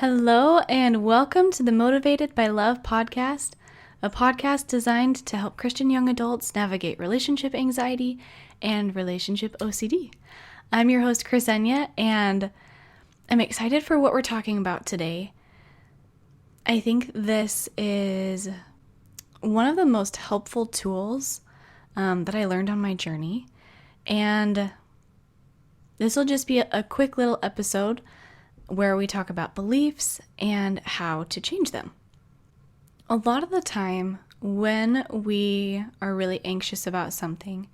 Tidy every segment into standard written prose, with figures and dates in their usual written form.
Hello, and welcome to the Motivated by Love podcast, a podcast designed to help Christian young adults navigate relationship anxiety and relationship OCD. I'm your host, Chrisenia, and I'm excited for what we're talking about today. I think this is one of the most helpful tools that I learned on my journey, and this will just be a quick little episode where we talk about beliefs and how to change them. A lot of the time when we are really anxious about something,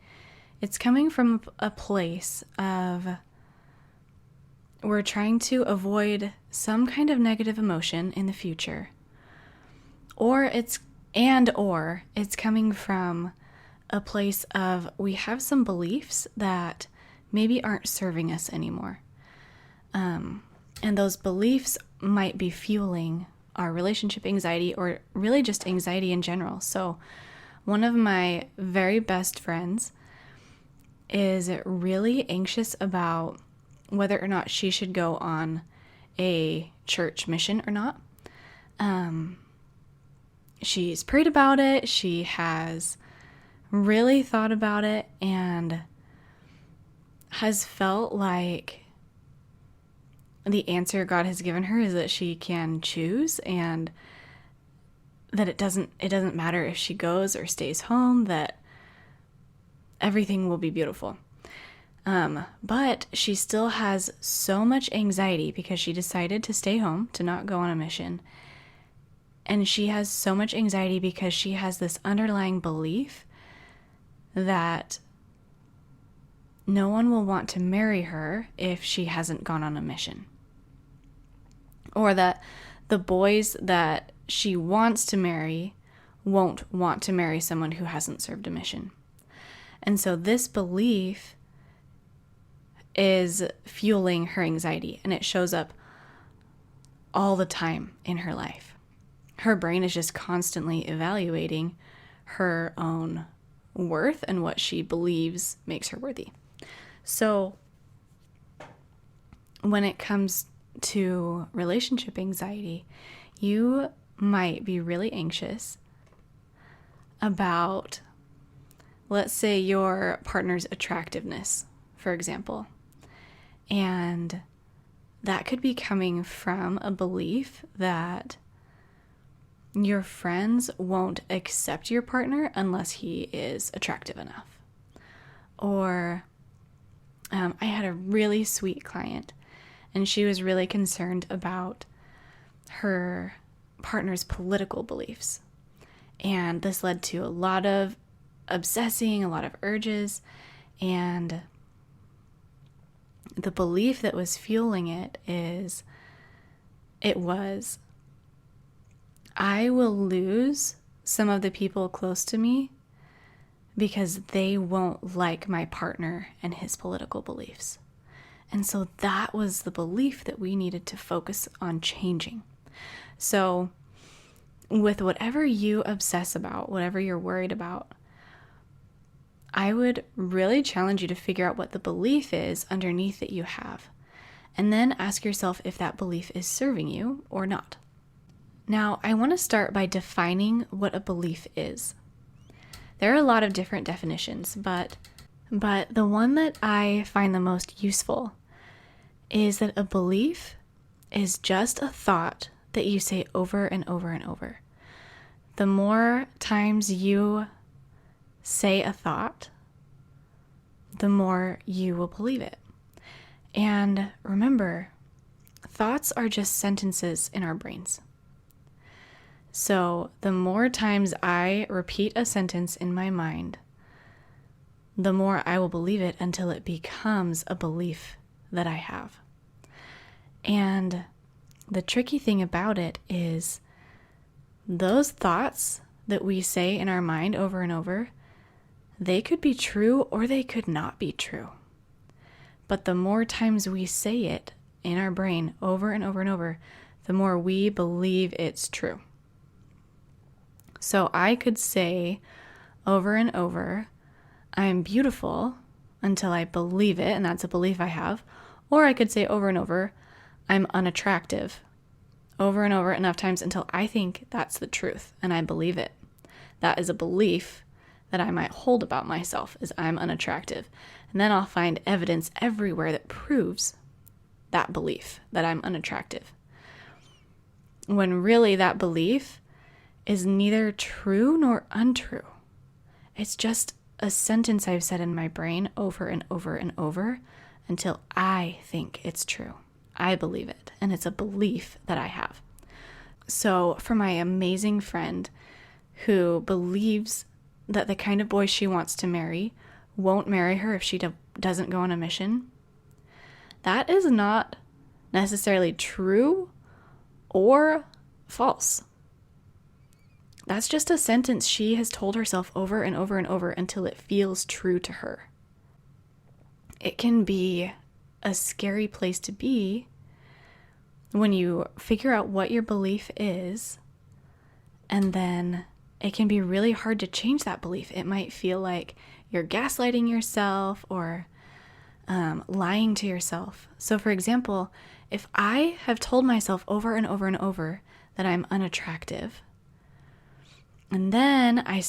it's coming from a place of we're trying to avoid some kind of negative emotion in the future, or it's coming from a place of we have some beliefs that maybe aren't serving us anymore. And those beliefs might be fueling our relationship anxiety or really just anxiety in general. So one of my very best friends is really anxious about whether or not she should go on a church mission or not. She's prayed about it. She has really thought about it and has felt like the answer God has given her is that she can choose, and that it doesn't matter if she goes or stays home, that everything will be beautiful. But she still has so much anxiety because she decided to stay home, to not go on a mission. And she has so much anxiety because she has this underlying belief that no one will want to marry her if she hasn't gone on a mission. Or that the boys that she wants to marry won't want to marry someone who hasn't served a mission. And so this belief is fueling her anxiety, and it shows up all the time in her life. Her brain is just constantly evaluating her own worth and what she believes makes her worthy. So when it comes to relationship anxiety, you might be really anxious about, let's say, your partner's attractiveness, for example. And that could be coming from a belief that your friends won't accept your partner unless he is attractive enough. Or I had a really sweet client, and she was really concerned about her partner's political beliefs. And this led to a lot of obsessing, a lot of urges, and the belief that was fueling it was, I will lose some of the people close to me because they won't like my partner and his political beliefs. And so that was the belief that we needed to focus on changing. So with whatever you obsess about, whatever you're worried about, I would really challenge you to figure out what the belief is underneath that you have, and then ask yourself if that belief is serving you or not. Now, I want to start by defining what a belief is. There are a lot of different definitions, but the one that I find the most useful is that a belief is just a thought that you say over and over and over. The more times you say a thought, the more you will believe it. And remember, thoughts are just sentences in our brains. So the more times I repeat a sentence in my mind, the more I will believe it until it becomes a belief that I have. And the tricky thing about it is those thoughts that we say in our mind over and over, they could be true or they could not be true. But the more times we say it in our brain over and over and over, the more we believe it's true. So I could say over and over, I'm beautiful, until I believe it, and that's a belief I have. Or I could say over and over, I'm unattractive, over and over enough times until I think that's the truth and I believe it. That is a belief that I might hold about myself, is I'm unattractive. And then I'll find evidence everywhere that proves that belief, that I'm unattractive. When really that belief is neither true nor untrue. It's just a sentence I've said in my brain over and over and over until I think it's true. I believe it, and it's a belief that I have. So for my amazing friend who believes that the kind of boy she wants to marry won't marry her if she doesn't go on a mission, that is not necessarily true or false. That's just a sentence she has told herself over and over and over until it feels true to her. It can be a scary place to be when you figure out what your belief is, and then it can be really hard to change that belief. It might feel like you're gaslighting yourself or lying to yourself. So for example, if I have told myself over and over and over that I'm unattractive, and then I've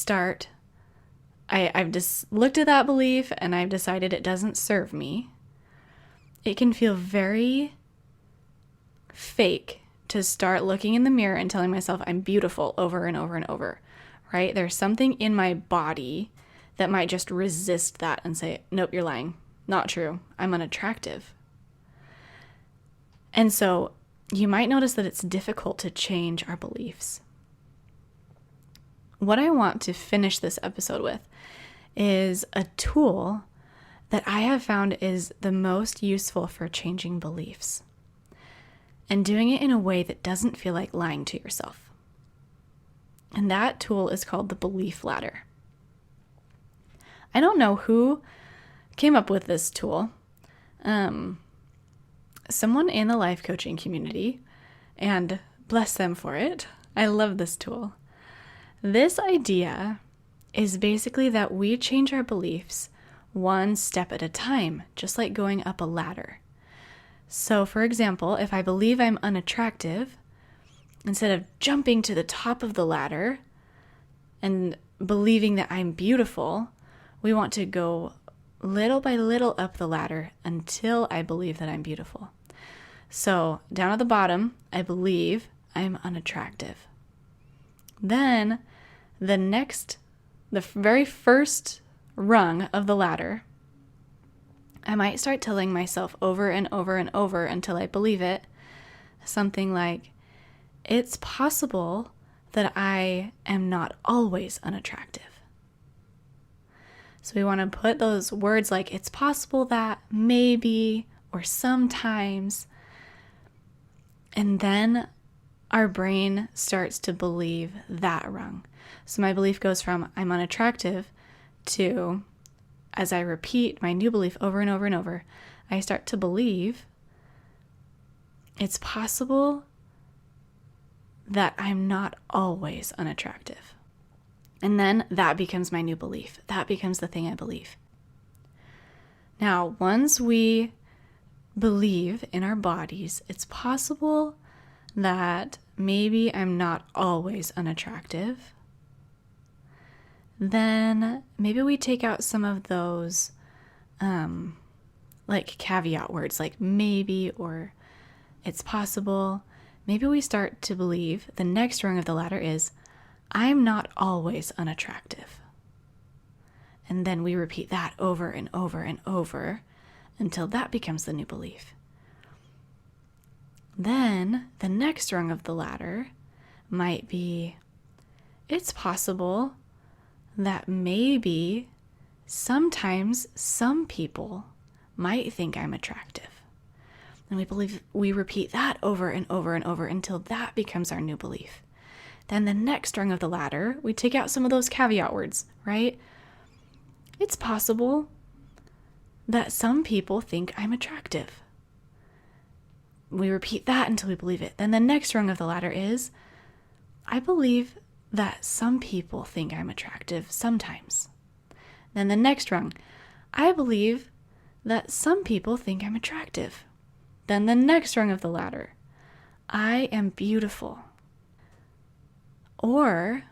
just looked at that belief and I've decided it doesn't serve me, it can feel very fake to start looking in the mirror and telling myself I'm beautiful over and over and over, right? There's something in my body that might just resist that and say, nope, you're lying. Not true. I'm unattractive. And so you might notice that it's difficult to change our beliefs. What I want to finish this episode with is a tool that I have found is the most useful for changing beliefs and doing it in a way that doesn't feel like lying to yourself. And that tool is called the belief ladder. I don't know who came up with this tool. Someone in the life coaching community, and bless them for it. I love this tool. This idea is basically that we change our beliefs one step at a time, just like going up a ladder. So for example, if I believe I'm unattractive, instead of jumping to the top of the ladder and believing that I'm beautiful, we want to go little by little up the ladder until I believe that I'm beautiful. So down at the bottom, I believe I'm unattractive. Then the very first rung of the ladder, I might start telling myself over and over and over until I believe it, something like, it's possible that I am not always unattractive. So we want to put those words like, it's possible that, maybe, or sometimes, and then our brain starts to believe that rung. So my belief goes from I'm unattractive to, as I repeat my new belief over and over and over, I start to believe it's possible that I'm not always unattractive. And then that becomes my new belief. That becomes the thing I believe. Now, once we believe in our bodies, it's possible that maybe I'm not always unattractive, then maybe we take out some of those like caveat words like maybe or it's possible. Maybe we start to believe the next rung of the ladder is I'm not always unattractive. And then we repeat that over and over and over until that becomes the new belief. Then the next rung of the ladder might be, it's possible that maybe sometimes some people might think I'm attractive. And we repeat that over and over and over until that becomes our new belief. Then the next rung of the ladder, we take out some of those caveat words, right? It's possible that some people think I'm attractive. We repeat that until we believe it. Then the next rung of the ladder is, I believe that some people think I'm attractive sometimes. Then the next rung, I believe that some people think I'm attractive. Then the next rung of the ladder, I am beautiful. Or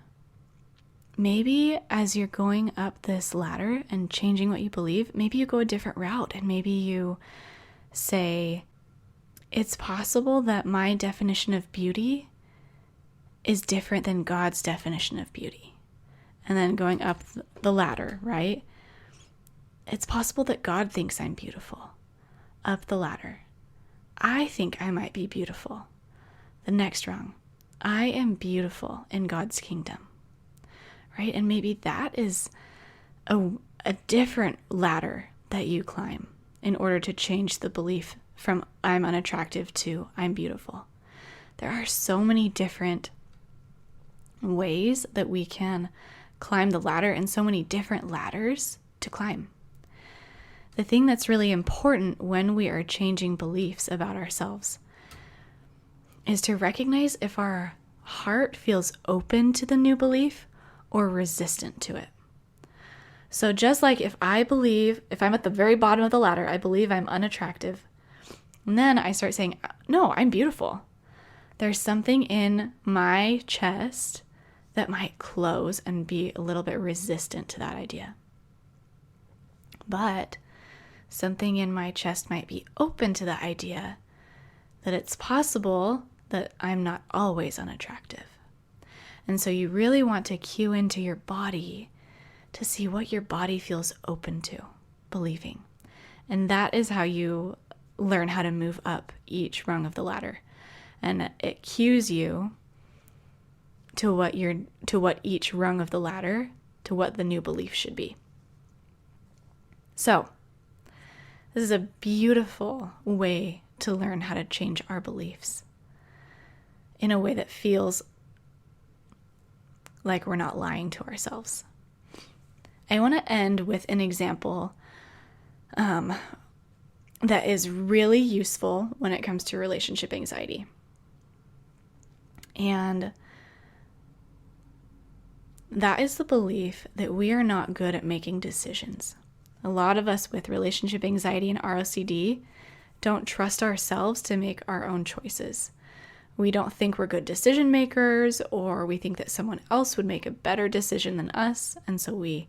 maybe as you're going up this ladder and changing what you believe, maybe you go a different route and maybe you say, it's possible that my definition of beauty is different than God's definition of beauty. And then going up the ladder, right? It's possible that God thinks I'm beautiful. Up the ladder. I think I might be beautiful. The next rung. I am beautiful in God's kingdom. Right? And maybe that is a different ladder that you climb in order to change the belief from I'm unattractive to I'm beautiful. There are so many different ways that we can climb the ladder and so many different ladders to climb. The thing that's really important when we are changing beliefs about ourselves is to recognize if our heart feels open to the new belief or resistant to it. So just like if I'm at the very bottom of the ladder, I believe I'm unattractive, and then I start saying, no, I'm beautiful. There's something in my chest that might close and be a little bit resistant to that idea. But something in my chest might be open to the idea that it's possible that I'm not always unattractive. And so you really want to cue into your body to see what your body feels open to believing. And that is how you learn how to move up each rung of the ladder. And it cues you to what each rung of the ladder, to what the new belief should be. So, this is a beautiful way to learn how to change our beliefs in a way that feels like we're not lying to ourselves. I want to end with an example that is really useful when it comes to relationship anxiety. And that is the belief that we are not good at making decisions. A lot of us with relationship anxiety and ROCD don't trust ourselves to make our own choices. We don't think we're good decision makers, or we think that someone else would make a better decision than us, and so we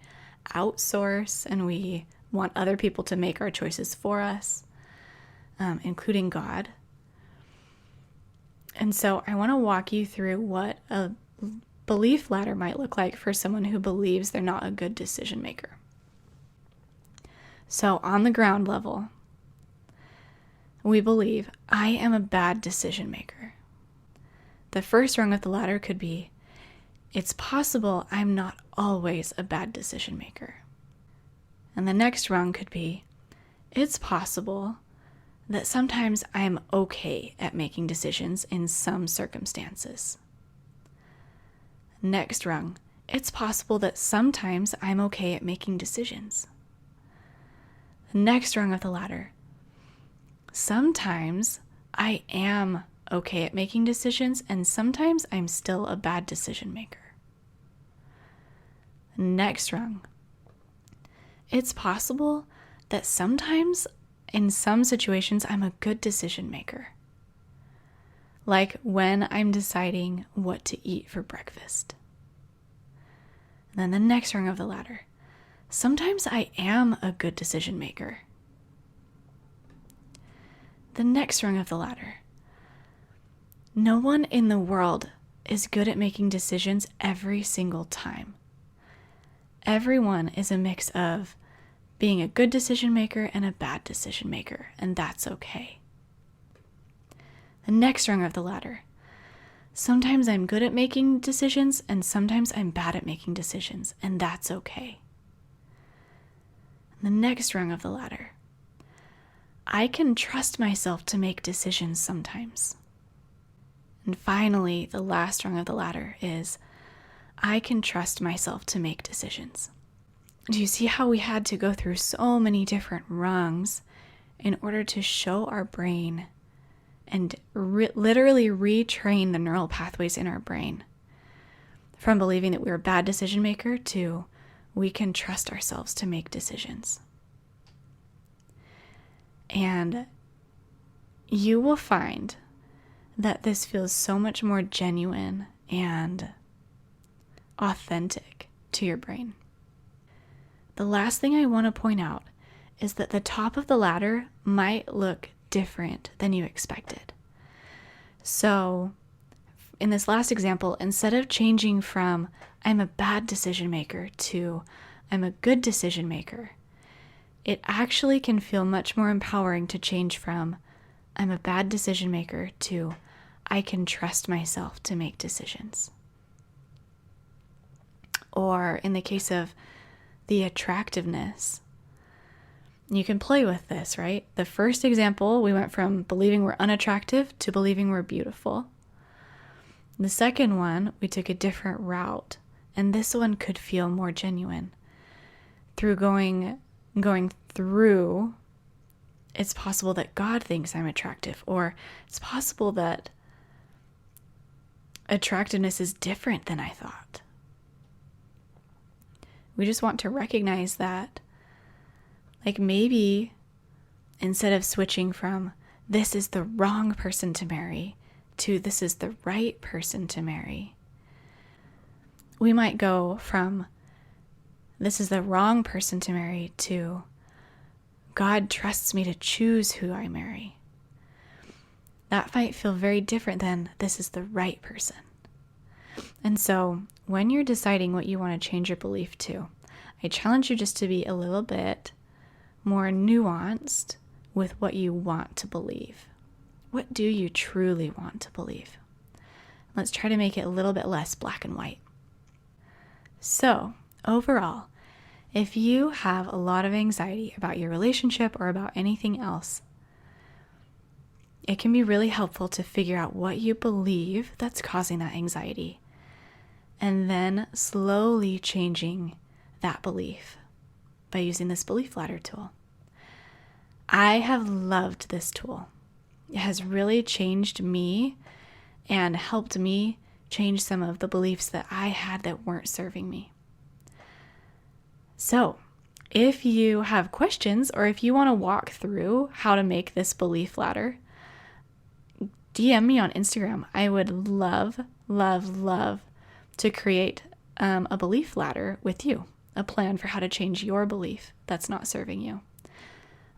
outsource and we want other people to make our choices for us, including God. And so I want to walk you through what a belief ladder might look like for someone who believes they're not a good decision maker. So on the ground level, we believe I am a bad decision maker. The first rung of the ladder could be, it's possible I'm not always a bad decision maker. And the next rung could be, it's possible that sometimes I'm okay at making decisions in some circumstances. Next rung, it's possible that sometimes I'm okay at making decisions. The next rung of the ladder, sometimes I am okay at making decisions and sometimes I'm still a bad decision maker. Next rung, it's possible that sometimes in some situations I'm a good decision maker. Like when I'm deciding what to eat for breakfast. And then the next rung of the ladder, sometimes I am a good decision maker. The next rung of the ladder, no one in the world is good at making decisions every single time. Everyone is a mix of being a good decision maker and a bad decision maker, and that's okay. The next rung of the ladder, sometimes I'm good at making decisions and sometimes I'm bad at making decisions, and that's okay. The next rung of the ladder, I can trust myself to make decisions sometimes. And finally, the last rung of the ladder is, I can trust myself to make decisions. Do you see how we had to go through so many different rungs in order to show our brain and literally retrain the neural pathways in our brain from believing that we're a bad decision maker to we can trust ourselves to make decisions. And you will find that this feels so much more genuine and authentic to your brain. The last thing I want to point out is that the top of the ladder might look different than you expected. So in this last example, instead of changing from I'm a bad decision maker to I'm a good decision maker, it actually can feel much more empowering to change from I'm a bad decision maker to I can trust myself to make decisions. Or in the case of the attractiveness, you can play with this, right? The first example, we went from believing we're unattractive to believing we're beautiful. The second one, we took a different route, and this one could feel more genuine. Through going through, it's possible that God thinks I'm attractive, or it's possible that attractiveness is different than I thought. We just want to recognize that, like maybe instead of switching from this is the wrong person to marry to this is the right person to marry, we might go from this is the wrong person to marry to God trusts me to choose who I marry. That might feel very different than this is the right person. And so when you're deciding what you want to change your belief to, I challenge you just to be a little bit more nuanced with what you want to believe. What do you truly want to believe? Let's try to make it a little bit less black and white. So, overall, if you have a lot of anxiety about your relationship or about anything else, it can be really helpful to figure out what you believe that's causing that anxiety, and then slowly changing that belief by using this belief ladder tool. I have loved this tool. It has really changed me and helped me change some of the beliefs that I had that weren't serving me. So, if you have questions or if you want to walk through how to make this belief ladder, DM me on Instagram. I would love, love, love to create a belief ladder with you, a plan for how to change your belief that's not serving you.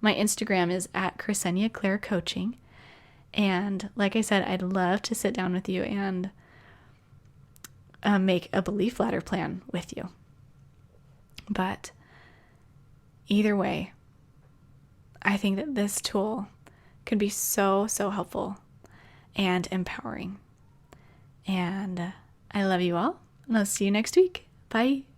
My Instagram is at Ksenia Claire Coaching. And like I said, I'd love to sit down with you and make a belief ladder plan with you. But either way, I think that this tool could be so, so helpful and empowering. And I love you all, and I'll see you next week. Bye.